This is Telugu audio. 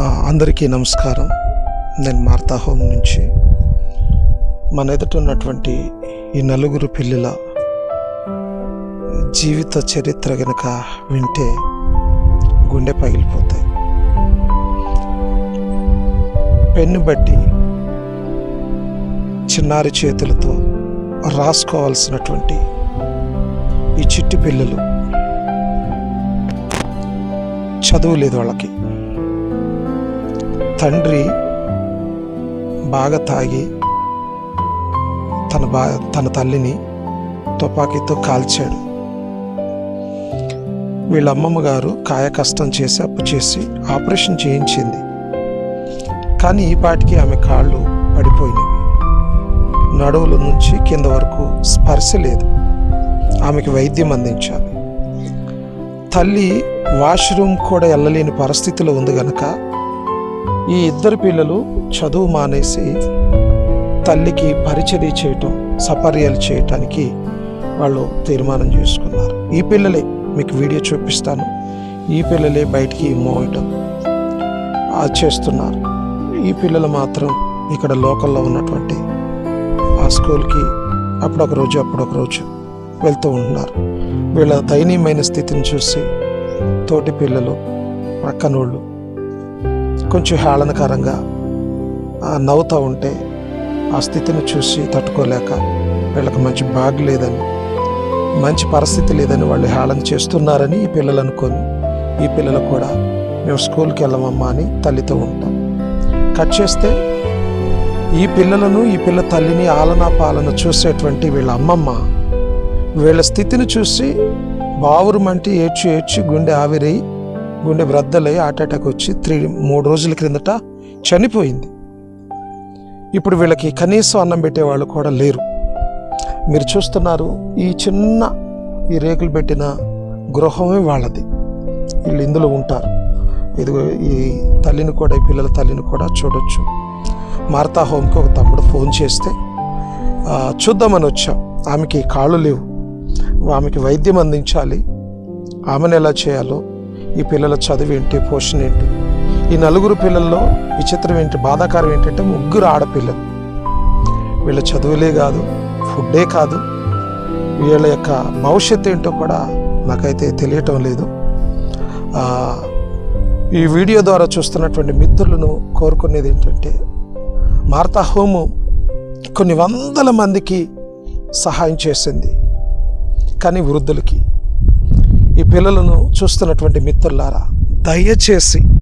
అందరికీ నమస్కారం. నేను మార్తా హోమ్ నుంచి. మన ఎదుట ఉన్నటువంటి ఈ నలుగురు పిల్లల జీవిత చరిత్ర గనక వింటే గుండె పగిలిపోతాయి. పెన్ను బట్టి చిన్నారి చేతులతో రాసుకోవాల్సినటువంటి ఈ చిట్టి పిల్లలు, చదువు లేదు వాళ్ళకి. తండ్రి బాగా తాగి తన తల్లిని తుపాకీతో కాల్చాడు. వీళ్ళ అమ్మమ్మ గారు కాయ కష్టం చేసి అప్పు చేసి ఆపరేషన్ చేయించింది. కానీ ఈ పాటికి ఆమె కాళ్ళు పడిపోయినవి. నడువుల నుంచి కింద వరకు స్పర్శ లేదు. ఆమెకి వైద్యం అందించాలి. తల్లి వాష్రూమ్ కూడా వెళ్ళలేని పరిస్థితిలో ఉంది గనక ఈ ఇద్దరు పిల్లలు చదువు మానేసి తల్లికి పరిచర్య చేయటం, సపర్యలు చేయటానికి వాళ్ళు తీర్మానం చేసుకున్నారు. ఈ పిల్లలే మీకు వీడియో చూపిస్తాను. ఈ పిల్లలే బయటికి మోయటం చేస్తున్నారు. ఈ పిల్లలు మాత్రం ఇక్కడ లోకల్లో ఉన్నటువంటి ఆ స్కూల్కి అప్పుడొక రోజు వెళ్తూ ఉంటున్నారు. వీళ్ళ దయనీయమైన స్థితిని చూసి తోటి పిల్లలు, పక్కనోళ్ళు కొంచెం హేళనకరంగా నవ్వుతూ ఉంటే ఆ స్థితిని చూసి తట్టుకోలేక వీళ్ళకి మంచి బాగు లేదని, మంచి పరిస్థితి లేదని వాళ్ళు హేళన చేస్తున్నారని ఈ పిల్లలు అనుకొని ఈ పిల్లలు కూడా మేము స్కూల్కి వెళ్ళమమ్మా అని తల్లితో ఉంటాం. కట్ చేస్తే ఈ పిల్లలను, ఈ పిల్ల తల్లిని ఆలనా పాలన చూసేటువంటి వీళ్ళ అమ్మమ్మ వీళ్ళ స్థితిని చూసి బావురుమంటి ఏడ్చి గుండె ఆవిరై, గుండె బ్రద్దలై హార్ట్ అటాక్ వచ్చి 3 రోజుల క్రిందట చనిపోయింది. ఇప్పుడు వీళ్ళకి కనీసం అన్నం పెట్టేవాళ్ళు కూడా లేరు. మీరు చూస్తున్నారు, ఈ చిన్న ఈ రేకులు పెట్టిన గృహమే వాళ్ళది. వీళ్ళు ఇందులో ఉంటారు. ఇదిగో ఈ తల్లిని కూడా, ఈ పిల్లల తల్లిని కూడా చూడొచ్చు. మార్తా హోమ్కి ఒక తమ్ముడు ఫోన్ చేస్తే చూద్దామని వచ్చాం. ఆమెకి కాళ్ళు లేవు, ఆమెకి వైద్యం అందించాలి. ఆమెను ఎలా చేయాలో, ఈ పిల్లల చదువు ఏంటి, పోషణ ఏంటి. ఈ నలుగురు పిల్లల్లో విచిత్రం ఏంటి, బాధాకరం ఏంటంటే 3 ఆడపిల్లలు. వీళ్ళ చదువులే కాదు, ఫుడ్డే కాదు, వీళ్ళ యొక్క భవిష్యత్తు ఏంటో కూడా నాకైతే తెలియటం లేదు. ఈ వీడియో ద్వారా చూస్తున్నటువంటి మిత్రులను కోరుకునేది ఏంటంటే, మార్తా హోము కొన్ని వందల మందికి సహాయం చేసింది. కానీ వృద్ధులకి, ఈ పిల్లలను చూస్తున్నటువంటి మిత్రులారా, దయచేసి